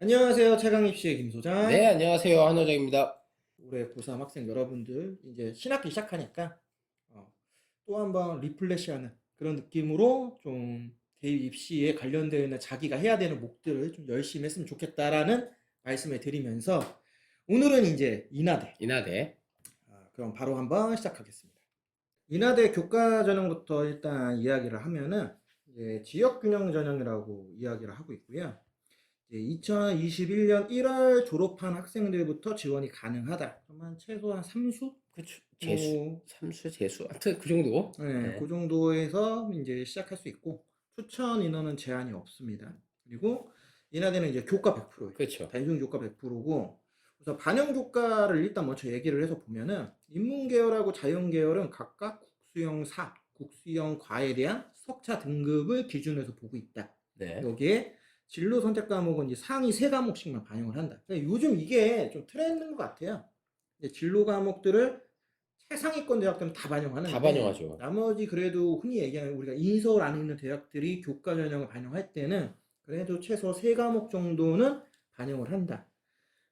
안녕하세요. 최강입시의 김 소장. 네, 안녕하세요. 한호정입니다. 올해 고3 학생 여러분들 이제 신학기 시작하니까 또 한번 리플레시하는 그런 느낌으로 좀 대입 입시에 관련되어 있는 자기가 해야 되는 목들을 좀 열심히 했으면 좋겠다라는 말씀을 드리면서 오늘은 이제 인하대. 인하대. 그럼 바로 한번 시작하겠습니다. 인하대 교과 전형부터 일단 이야기를 하면은 이제 지역균형 전형이라고 이야기를 하고 있고요. 2021년 1월 졸업한 학생들부터 지원이 가능하다. 그러면 최소한 3수? 그쵸. 재수, 뭐, 삼수, 재수. 아무튼 그 정도. 네, 그 네. 정도에서 이제 시작할 수 있고, 추천 인원은 제한이 없습니다. 그리고 인하대는 이제 교과 100%예요. 그렇죠. 단순 교과 100%고, 그래서 반영 교과를 일단 먼저 얘기를 해서 보면은, 인문계열하고 자연계열은 각각 국수형 4, 국수형 과에 대한 석차 등급을 기준으로 해서 보고 있다. 네. 여기에 진로 선택 과목은 이제 상위 3과목씩만 반영을 한다. 그러니까 요즘 이게 좀 트렌드인 것 같아요. 이제 진로 과목들을 최상위권 대학들은 다 반영하는데 다 반영하죠. 나머지 그래도 흔히 얘기하는 우리가 인서울 안에 있는 대학들이 교과 전형을 반영할 때는 그래도 최소 3과목 정도는 반영을 한다.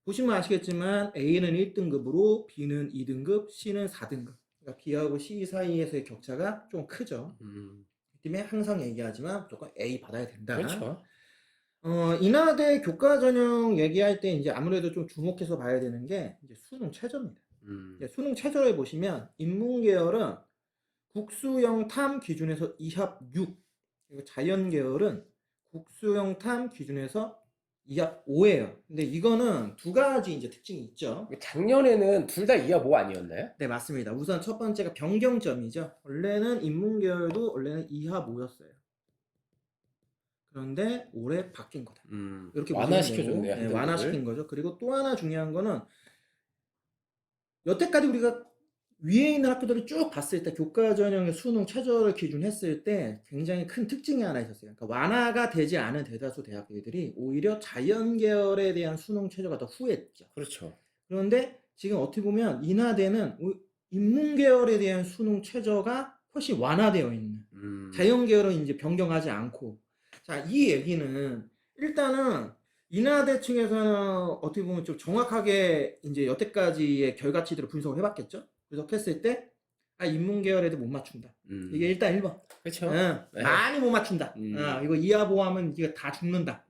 보시면 아시겠지만 A는 1등급으로 B는 2등급, C는 4등급. 그러니까 B하고 C 사이에서의 격차가 좀 크죠. 그 때문에 항상 얘기하지만 무조건 A 받아야 된다. 그렇죠. 인하대 교과 전형 얘기할 때 이제 아무래도 좀 주목해서 봐야 되는 게 이제 수능 최저입니다. 수능 최저를 보시면 인문계열은 국수형 탐 기준에서 2합 6, 그리고 자연계열은 국수형 탐 기준에서 2합 5예요. 근데 이거는 두 가지 이제 특징이 있죠. 작년에는 둘 다 이하 모 아니었나요? 네, 맞습니다. 우선 첫 번째가 변경점이죠. 원래는 인문계열도 원래는 2합 5였어요. 그런데 올해 바뀐 거다. 이렇게 보시면 되고, 완화시켜줬네요. 한 등급을. 완화시킨 거죠. 그리고 또 하나 중요한 거는 여태까지 우리가 위에 있는 학교들을 쭉 봤을 때 교과 전형의 수능 최저를 기준했을 때 굉장히 큰 특징이 하나 있었어요. 그러니까 완화가 되지 않은 대다수 대학들이 오히려 자연 계열에 대한 수능 최저가 더 후했죠. 그렇죠. 그런데 지금 어떻게 보면 인하대는 인문 계열에 대한 수능 최저가 훨씬 완화되어 있는 자연 계열은 이제 변경하지 않고 자, 이 얘기는 일단은 인하대 층에서는 어떻게 보면 좀 정확하게 이제 여태까지의 결과치들을 분석을 해봤겠죠. 분석했을 때, 인문 계열 애들 못 맞춘다. 이게 일단 1번. 그렇죠. 네. 많이 못 맞춘다. 이거 이하보하면 이거 다 죽는다.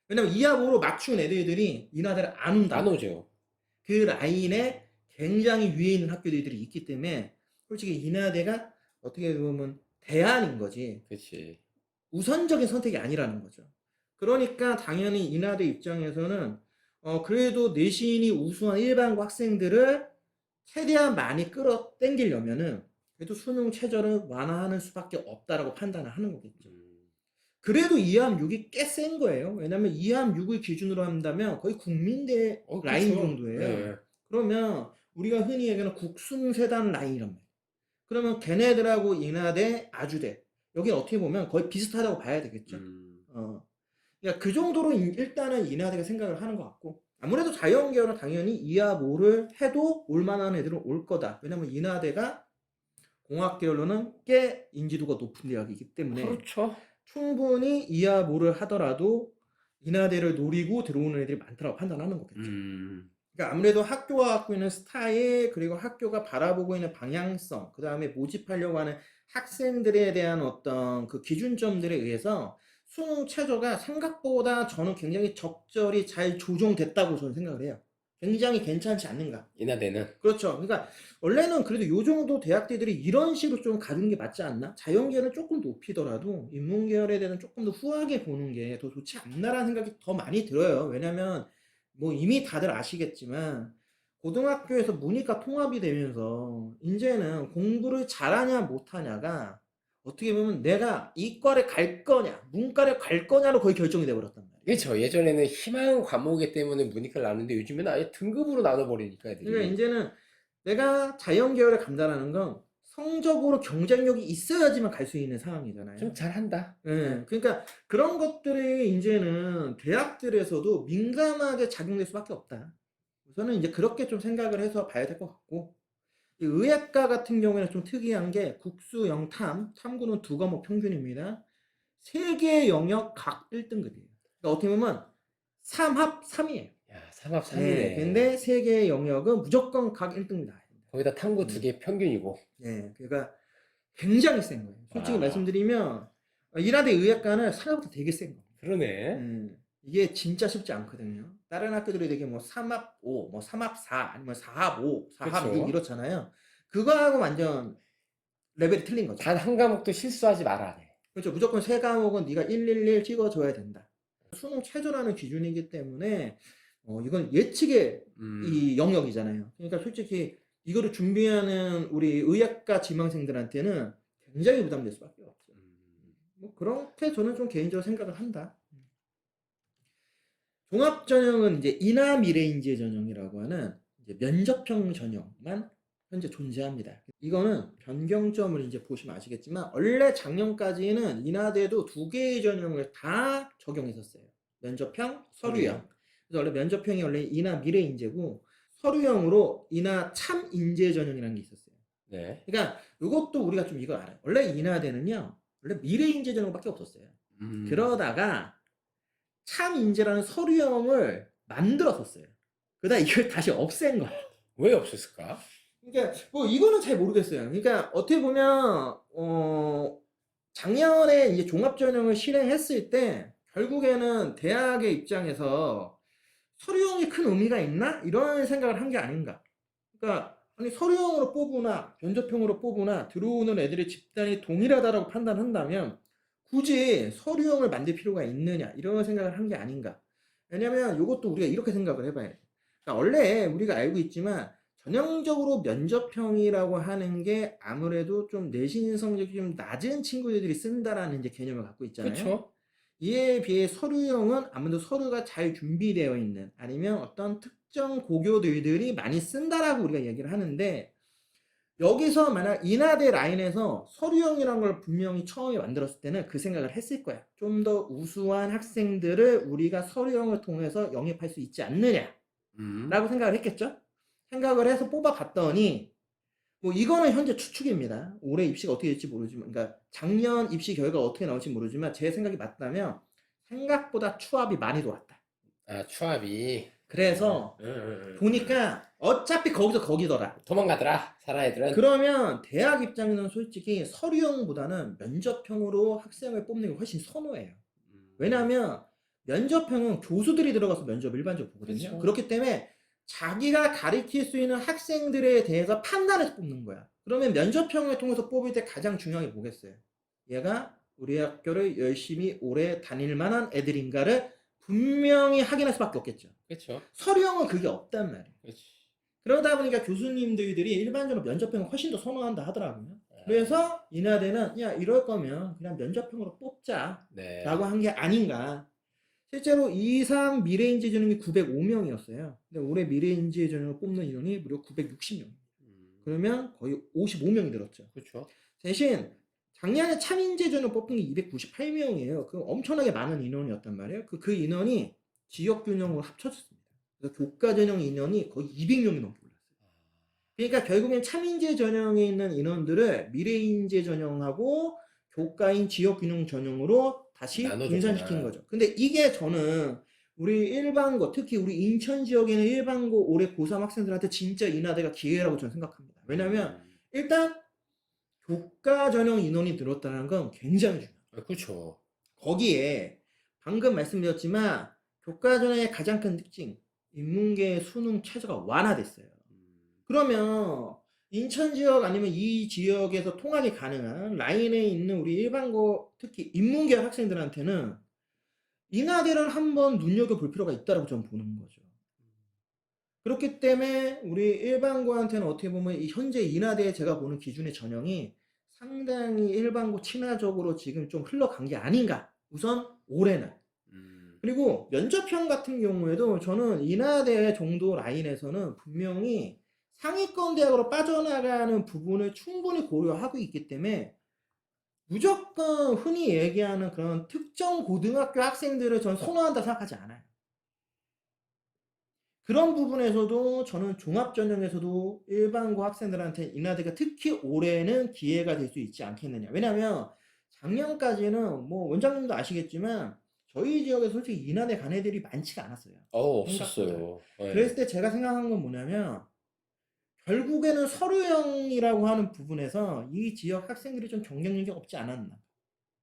왜냐면 이하보로 맞춘 애들이 인하대를 안 온다. 안 오죠. 그 라인에 굉장히 위에 있는 학교들이 있기 때문에 솔직히 인하대가 어떻게 보면 대안인 거지. 그렇지. 우선적인 선택이 아니라는 거죠. 그러니까 당연히 인하대 입장에서는 그래도 내신이 우수한 일반고 학생들을 최대한 많이 끌어당기려면은 그래도 수능 최저를 완화하는 수밖에 없다라고 판단을 하는 거겠죠. 그래도 2함 6이 꽤 센 거예요. 왜냐면 2함 6을 기준으로 한다면 거의 국민대 라인 그렇죠. 정도예요. 네. 그러면 우리가 흔히 얘기하는 국승세단 라인이란 말이에요. 그러면 걔네들하고 인하대, 아주대 여기 어떻게 보면 거의 비슷하다고 봐야 되겠죠. 그러니까 그 정도로 일단은 인하대가 생각을 하는 것 같고 아무래도 자연계열은 당연히 이하 모를 해도 올만한 애들은 올 거다. 왜냐면 인하대가 공학계열로는 꽤 인지도가 높은 대학이기 때문에 그렇죠. 충분히 이하 모를 하더라도 인하대를 노리고 들어오는 애들이 많다고 판단하는 거겠죠. 그러니까 아무래도 학교가 갖고 있는 스타일 그리고 학교가 바라보고 있는 방향성 그 다음에 모집하려고 하는 학생들에 대한 어떤 그 기준점들에 의해서 수능 최저가 생각보다 저는 굉장히 적절히 잘 조정됐다고 저는 생각을 해요. 굉장히 괜찮지 않는가. 인하대는. 그렇죠. 그러니까 원래는 그래도 요 정도 대학들이 이런 식으로 좀 가는 게 맞지 않나? 자연계열은 조금 높이더라도 인문계열에 대해서는 조금 더 후하게 보는 게 더 좋지 않나라는 생각이 더 많이 들어요. 왜냐면 뭐 이미 다들 아시겠지만 고등학교에서 문이과 통합이 되면서 이제는 공부를 잘하냐 못하냐가 어떻게 보면 내가 이과를 갈 거냐 문과를 갈 거냐로 거의 결정이 돼버렸단 말이에요. 그렇죠. 예전에는 희망 과목이기 때문에 문이과를 나누는데 요즘에는 아예 등급으로 나눠버리니까 애들이. 그러니까 이제는 내가 자연계열에 간다라는 건 성적으로 경쟁력이 있어야지만 갈 수 있는 상황이잖아요. 좀 잘한다. 예. 그러니까 그런 것들이 이제는 대학들에서도 민감하게 작용될 수밖에 없다. 저는 이제 그렇게 좀 생각을 해서 봐야 될 것 같고 이 의학과 같은 경우에는 좀 특이한 게 국수 영탐, 탐구는 2과목 평균입니다. 3개 영역 각 1등급이에요. 그러니까 어떻게 보면 3합 3위예요. 야, 3합 네. 3이네. 근데 세계 영역은 무조건 각 1등이 나와야 된다. 거기다 탐구 2개 평균이고. 네. 그러니까 굉장히 센 거예요. 솔직히 와. 말씀드리면 이라대 의학과는 생각보다 되게 센 거예요. 그러네. 이게 진짜 쉽지 않거든요. 다른 학교들이 되게 뭐 3합 5, 뭐 3합 4, 아니면 4합 5, 4합 6 그쵸. 이렇잖아요. 그거하고 완전 레벨이 틀린 거죠. 단 한 과목도 실수하지 말아야 돼. 그렇죠. 무조건 세 과목은 네가 111 찍어줘야 된다. 수능 최저라는 기준이기 때문에 이건 예측의 이 영역이잖아요. 그러니까 솔직히 이거를 준비하는 우리 의학과 지망생들한테는 굉장히 부담될 수밖에 없죠. 뭐 그렇게 저는 좀 개인적으로 생각을 한다. 종합 전형은 이제 인하 미래인지 전형이라고 하는 이제 면접형 전형만 현재 존재합니다. 이거는 변경점을 이제 보시면 아시겠지만 원래 작년까지는 인하대도 2개의 전형을 다 적용했었어요. 면접형, 서류형. 그래서 원래 면접형이 원래 인하 미래인재고 서류형으로 인하 참인재 전형이라는 게 있었어요. 네. 그러니까 이것도 우리가 좀 이걸 알아요. 원래 인하대는요. 원래 미래인재 전형밖에 없었어요. 그러다가 참인재라는 서류형을 만들었었어요. 그러다 이걸 다시 없앤 거예요. 왜 없었을까? 그러니까 뭐 이거는 잘 모르겠어요. 그러니까 어떻게 보면 작년에 이제 종합 전형을 실행했을 때 결국에는 대학의 입장에서 서류형이 큰 의미가 있나? 이런 생각을 한 게 아닌가. 그러니까 아니 서류형으로 뽑으나 면접형으로 뽑으나 들어오는 애들의 집단이 동일하다라고 판단한다면 굳이 서류형을 만들 필요가 있느냐 이런 생각을 한 게 아닌가. 왜냐면 이것도 우리가 이렇게 생각을 해봐야 돼. 그러니까 원래 우리가 알고 있지만 전형적으로 면접형이라고 하는 게 아무래도 좀 내신 성적이 좀 낮은 친구들이 쓴다라는 이제 개념을 갖고 있잖아요. 그렇죠. 이에 비해 서류형은 아무래도 서류가 잘 준비되어 있는 아니면 어떤 특정 고교들이 많이 쓴다라고 우리가 얘기를 하는데 여기서 만약 인하대 라인에서 서류형이라는 걸 분명히 처음에 만들었을 때는 그 생각을 했을 거야. 좀 더 우수한 학생들을 우리가 서류형을 통해서 영입할 수 있지 않느냐라고 생각을 했겠죠. 생각을 해서 뽑아봤더니 뭐 이거는 현재 추측입니다. 올해 입시가 어떻게 될지 모르지만 그러니까 작년 입시 결과가 어떻게 나올지 모르지만 제 생각이 맞다면 생각보다 추합이 많이 들어왔다. 아, 추합이. 그래서 보니까 어차피 거기서 거기더라. 도망가더라, 사람 애들은. 그러면 대학 입장에서는 솔직히 서류형보다는 면접형으로 학생을 뽑는 게 훨씬 선호해요. 왜냐하면 면접형은 교수들이 들어가서 면접 일반적으로 보거든요. 그쵸. 그렇기 때문에 자기가 가르칠 수 있는 학생들에 대해서 판단해서 뽑는 거야. 그러면 면접형을 통해서 뽑을 때 가장 중요한 게 뭐겠어요? 얘가 우리 학교를 열심히 오래 다닐 만한 애들인가를 분명히 확인할 수밖에 없겠죠. 그렇죠. 서류형은 그게 없단 말이에요. 그렇지. 그러다 보니까 교수님들이 일반적으로 면접형을 훨씬 더 선호한다 하더라고요. 그래서 인하대는 야 이럴 거면 그냥 면접형으로 뽑자 네. 라고 한 게 아닌가. 실제로 이상 미래인재 전형이 905명이었어요. 근데 올해 미래인재 전형을 뽑는 인원이 무려 960명. 그러면 거의 55명이 늘었죠. 그렇죠. 대신 작년에 참인재 전형 뽑힌 게 298명이에요. 그 엄청나게 많은 인원이었단 말이에요. 그 인원이 지역균형으로 합쳐졌습니다. 그래서 교과 전형 인원이 거의 200명이 넘게 올랐어요. 그러니까 결국엔 참인재 전형에 있는 인원들을 미래인재 전형하고 교과인 지역균형 전형으로 다시 분산시킨 거죠. 근데 이게 저는 우리 일반고, 특히 우리 인천 지역에 있는 일반고 올해 고3 학생들한테 진짜 인하대가 기회라고 저는 생각합니다. 왜냐면 일단 교과 전형 인원이 늘었다는 건 굉장히 중요해요. 그렇죠. 거기에 방금 말씀드렸지만 교과 전형의 가장 큰 특징, 인문계 수능 최저가 완화됐어요. 그러면 인천 지역 아니면 이 지역에서 통학이 가능한 라인에 있는 우리 일반고 특히 인문계 학생들한테는 인하대를 한번 눈여겨볼 필요가 있다고 저는 보는 거죠. 그렇기 때문에 우리 일반고한테는 어떻게 보면 이 현재 인하대 제가 보는 기준의 전형이 상당히 일반고 친화적으로 지금 좀 흘러간 게 아닌가. 우선 올해는. 그리고 면접형 같은 경우에도 저는 인하대 정도 라인에서는 분명히 상위권 대학으로 빠져나가는 부분을 충분히 고려하고 있기 때문에 무조건 흔히 얘기하는 그런 특정 고등학교 학생들을 저는 선호한다 생각하지 않아요. 그런 부분에서도 저는 종합전형에서도 일반고 학생들한테 인하대가 특히 올해는 기회가 될 수 있지 않겠느냐. 왜냐하면 작년까지는 뭐 원장님도 아시겠지만 저희 지역에 솔직히 인하대 간 애들이 많지가 않았어요. 생각보다. 없었어요. 예. 그랬을 때 제가 생각한 건 뭐냐면 결국에는 서류형이라고 하는 부분에서 이 지역 학생들이 좀 경쟁력이 없지 않았나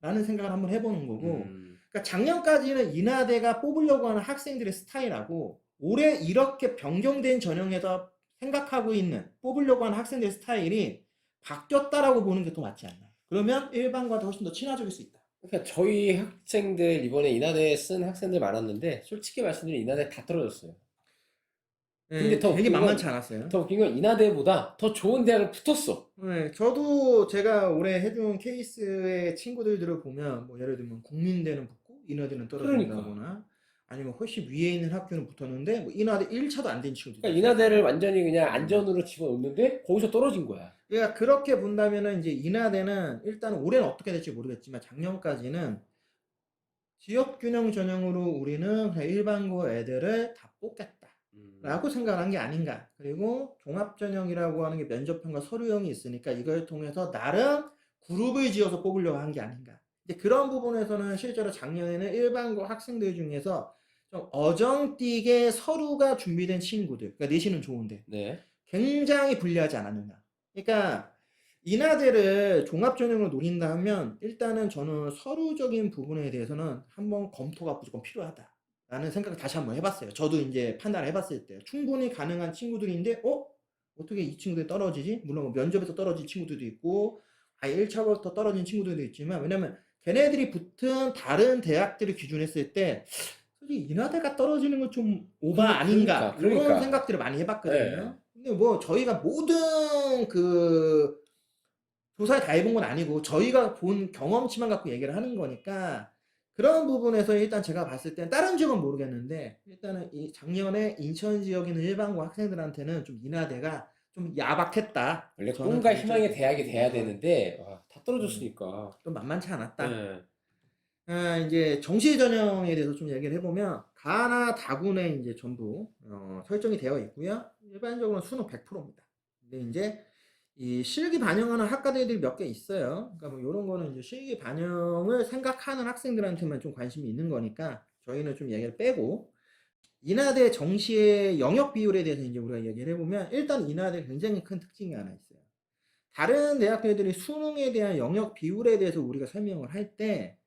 라는 생각을 한번 해보는 거고, 그러니까 작년까지는 인하대가 뽑으려고 하는 학생들의 스타일하고 올해 이렇게 변경된 전형에서 생각하고 있는 뽑으려고 하는 학생들의 스타일이 바뀌었다라고 보는 게 더 맞지 않나. 그러면 일반과도 훨씬 더 친화적일 수 있다. 그러니까 저희 학생들 이번에 인하대 쓴 학생들 많았는데 솔직히 말씀드리면 인하대 다 떨어졌어요. 근데 더 되게 웃긴 건, 만만치 않았어요. 더 웃긴 건 인하대보다 더 좋은 대학을 붙었어. 네, 저도 제가 올해 해준 케이스의 친구들을 보면 뭐 예를 들면 국민대는 붙고 인하대는 떨어진다거나 아니면 훨씬 위에 있는 학교는 붙었는데 뭐 인하대 1차도 안 된 친구들. 그러니까 인하대를 완전히 그냥 안전으로 집어넣는데 거기서 떨어진 거야. 그러니까 그렇게 본다면은 이제 인하대는 일단 올해는 어떻게 될지 모르겠지만 작년까지는 지역 균형 전형으로 우리는 그냥 일반고 애들을 다 뽑겠다. 라고 생각한 게 아닌가. 그리고 종합전형이라고 하는 게 면접형과 서류형이 있으니까 이걸 통해서 나름 그룹을 지어서 뽑으려고 한 게 아닌가. 이제 그런 부분에서는 실제로 작년에는 일반고 학생들 중에서 좀 어정뛰게 서류가 준비된 친구들, 그러니까 내신은 좋은데 네. 굉장히 불리하지 않았느냐. 그러니까 인하대를 종합전형으로 노린다 하면 일단은 저는 서류적인 부분에 대해서는 한번 검토가 무조건 필요하다. 라는 생각을 다시 한번 해봤어요. 저도 이제 판단을 해봤을 때 충분히 가능한 친구들인데 어떻게 이 친구들이 떨어지지? 물론 뭐 면접에서 떨어진 친구들도 있고 아예 1차부터 떨어진 친구들도 있지만 왜냐면 걔네들이 붙은 다른 대학들을 기준했을 때 솔직히 인하대가 떨어지는 건 좀 오바 아닌가 그러니까. 이런 생각들을 많이 해봤거든요. 근데 뭐 저희가 모든 그 조사를 다 해본 건 아니고 저희가 본 경험치만 갖고 얘기를 하는 거니까 그런 부분에서 일단 제가 봤을 땐 다른 지역은 모르겠는데 일단은 이 작년에 인천 지역에 있는 일반고 학생들한테는 좀 인하대가 좀 야박했다. 원래 저는 꿈과 그렇게 희망의 대학이 돼야 보고요. 되는데 다 떨어졌으니까. 좀 만만치 않았다. 네. 이제 정시 전형에 대해서 좀 얘기를 해보면 가나 다군에 이제 전부 설정이 되어 있고요. 일반적으로는 수능 100%입니다. 근데 이제 이 실기 반영하는 학과들이 몇 개 있어요. 그러니까 뭐 이런 거는 이제 실기 반영을 생각하는 학생들한테만 좀 관심이 있는 거니까 저희는 좀 얘기를 빼고 인하대 정시의 영역 비율에 대해서 이제 우리가 얘기를 해보면 일단 인하대 굉장히 큰 특징이 하나 있어요. 다른 대학들이 수능에 대한 영역 비율에 대해서 우리가 설명을 할 때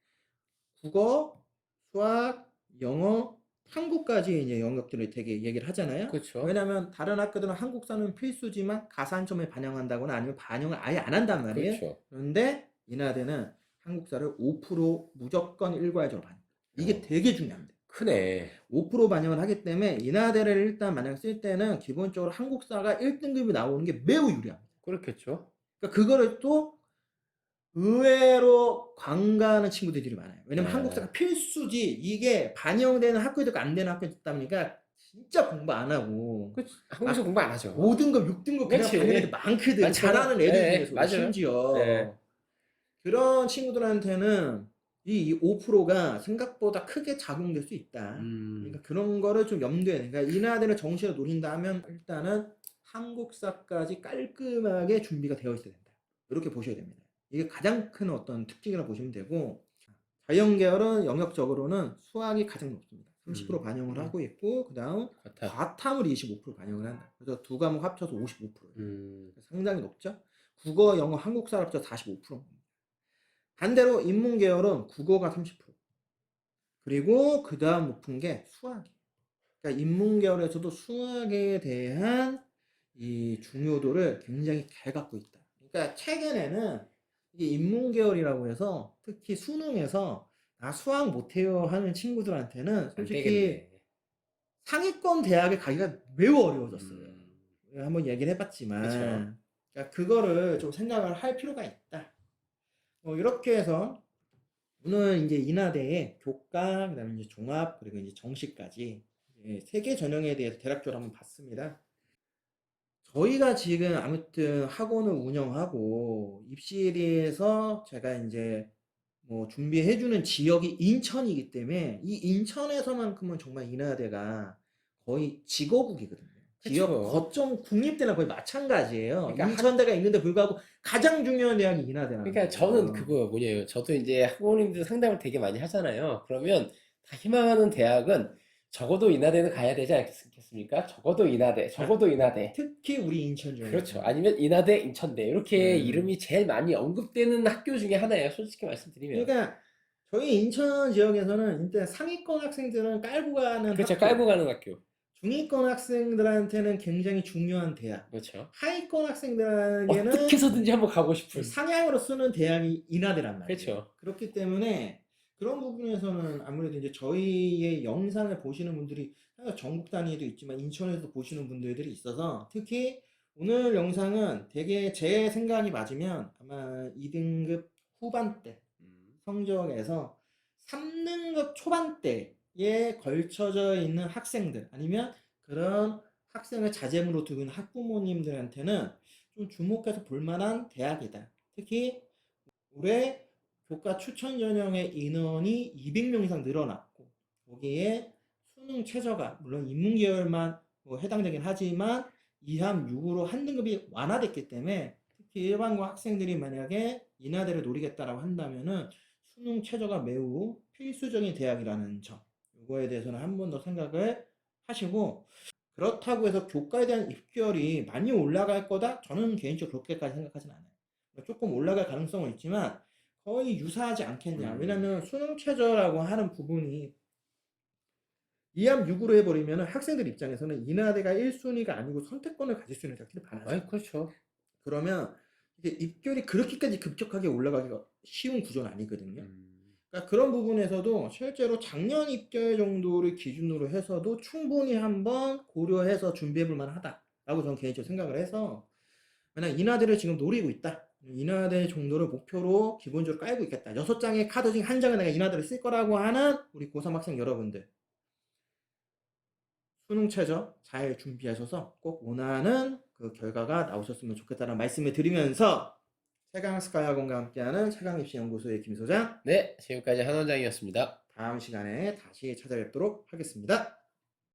국어, 수학, 영어, 한국까지 이제 영역들을 되게 얘기를 하잖아요. 그렇죠. 왜냐면 다른 학교들은 한국사는 필수지만 가산점에 반영한다거나 아니면 반영을 아예 안 한단 말이에요. 그렇죠. 그런데 인하대는 한국사를 5% 무조건 일괄적으로 반영. 이게 되게 중요합니다. 크네. 5% 반영을 하기 때문에 인하대를 일단 만약 쓸 때는 기본적으로 한국사가 1등급이 나오는 게 매우 유리합니다. 그렇겠죠. 그러니까 그거를 또 의외로 관가하는 친구들이 많아요. 왜냐면 한국사가 필수지 이게 반영되는 학교도 있고 안 되는 학교도 있다 보니까 진짜 공부 안 하고 한국에서 공부 안 하죠. 5등급, 6등급 그냥 그치. 반영 애들 많거든. 많죠. 잘하는 애들 네, 중에서 맞아요. 심지어 네. 그런 친구들한테는 이 5%가 생각보다 크게 작용될 수 있다. 그러니까 그런 거를 좀 염두에 그러니까 인하대를 정시로 노린다 하면 일단은 한국사까지 깔끔하게 준비가 되어 있어야 된다. 이렇게 보셔야 됩니다. 이게 가장 큰 어떤 특징이라고 보시면 되고 자연계열은 영역적으로는 수학이 가장 높습니다. 30% 반영을 하고 있고 그 다음 과탐을 25% 반영을 한다. 그래서 두 과목 합쳐서 55%예요. 상당히 높죠. 국어, 영어, 한국사 합쳐 45%입니다. 반대로 인문계열은 국어가 30% 그리고 그 다음 높은 게 수학이에요. 그러니까 인문계열에서도 수학에 대한 이 중요도를 굉장히 잘 갖고 있다. 그러니까 최근에는 이게 인문계열이라고 해서 특히 수능에서 나 수학 못해요 하는 친구들한테는 솔직히 상위권 대학에 가기가 매우 어려워졌어요. 한번 얘기를 해봤지만 그쵸. 그러니까 그거를 좀 생각을 할 필요가 있다. 이렇게 해서 오늘 이제 인하대의 교과, 그다음에 이제 종합, 그리고 이제 정시까지 세 개 전형에 대해서 대략적으로 한번 봤습니다. 저희가 지금 아무튼 학원을 운영하고 입시에서 제가 이제 뭐 준비해주는 지역이 인천이기 때문에 이 인천에서만큼은 정말 인하대가 거의 직어국이거든요. 지역 그쵸. 거점 국립대나 거의 마찬가지예요. 그러니까 인천대가 있는데 불구하고 가장 중요한 대학이 인하대라는 그러니까 거예요. 저는 그거 뭐냐면 저도 이제 학부모님들 상담을 되게 많이 하잖아요. 그러면 다 희망하는 대학은 적어도 인하대는 가야 되지 않겠습니까? 적어도 인하대, 적어도 인하대. 특히 우리 인천 지역에서. 그렇죠. 아니면 인하대, 인천대 이렇게 음. 이름이 제일 많이 언급되는 학교 중에 하나예요. 솔직히 말씀드리면. 그러니까 저희 인천 지역에서는 일단 상위권 학생들은 깔고 가는 그렇죠. 학교, 깔고 가는 학교. 중위권 학생들한테는 굉장히 중요한 대학, 그렇죠. 하위권 학생들에게는 어떻게 해서든지 한번 가고 싶은. 상향으로 쓰는 대학이 인하대란 말이에요. 그렇죠. 그렇기 때문에 그런 부분에서는 아무래도 이제 저희의 영상을 보시는 분들이 전국 단위에도 있지만 인천에서 보시는 분들이 있어서 특히 오늘 영상은 되게 제 생각이 맞으면 아마 2등급 후반대 성적에서 3등급 초반대에 걸쳐져 있는 학생들 아니면 그런 학생을 자제문으로 두고 있는 학부모님들한테는 좀 주목해서 볼만한 대학이다. 특히 올해 교과 추천 전형의 인원이 200명 이상 늘어났고 거기에 수능 최저가 물론 인문계열만 해당되긴 하지만 2함 6으로 한 등급이 완화됐기 때문에 특히 일반고 학생들이 만약에 인하대를 노리겠다라고 한다면은 수능 최저가 매우 필수적인 대학이라는 점 이거에 대해서는 한 번 더 생각을 하시고 그렇다고 해서 교과에 대한 입결이 많이 올라갈 거다? 저는 개인적으로 그렇게까지 생각하진 않아요. 조금 올라갈 가능성은 있지만 거의 유사하지 않겠냐. 왜냐면 수능 최저라고 하는 부분이 2함 6으로 해버리면 학생들 입장에서는 인하대가 1순위가 아니고 선택권을 가질 수 있는 대학들이 많아요. 그렇죠. 그러면 이게 입결이 그렇게까지 급격하게 올라가기가 쉬운 구조는 아니거든요. 그러니까 그런 부분에서도 실제로 작년 입결 정도를 기준으로 해서도 충분히 한번 고려해서 준비해 볼 만하다라고 저는 개인적으로 생각을 해서 만약 인하대를 지금 노리고 있다. 인하대 정도를 목표로 기본적으로 깔고 있겠다. 6장의 카드 중 한 장을 내가 인하대를 쓸 거라고 하는 우리 고3 학생 여러분들 수능 최저 잘 준비하셔서 꼭 원하는 그 결과가 나오셨으면 좋겠다는 말씀을 드리면서 최강스카이학원과 함께하는 최강입시연구소의 김소장 네, 지금까지 한 원장이었습니다. 다음 시간에 다시 찾아뵙도록 하겠습니다.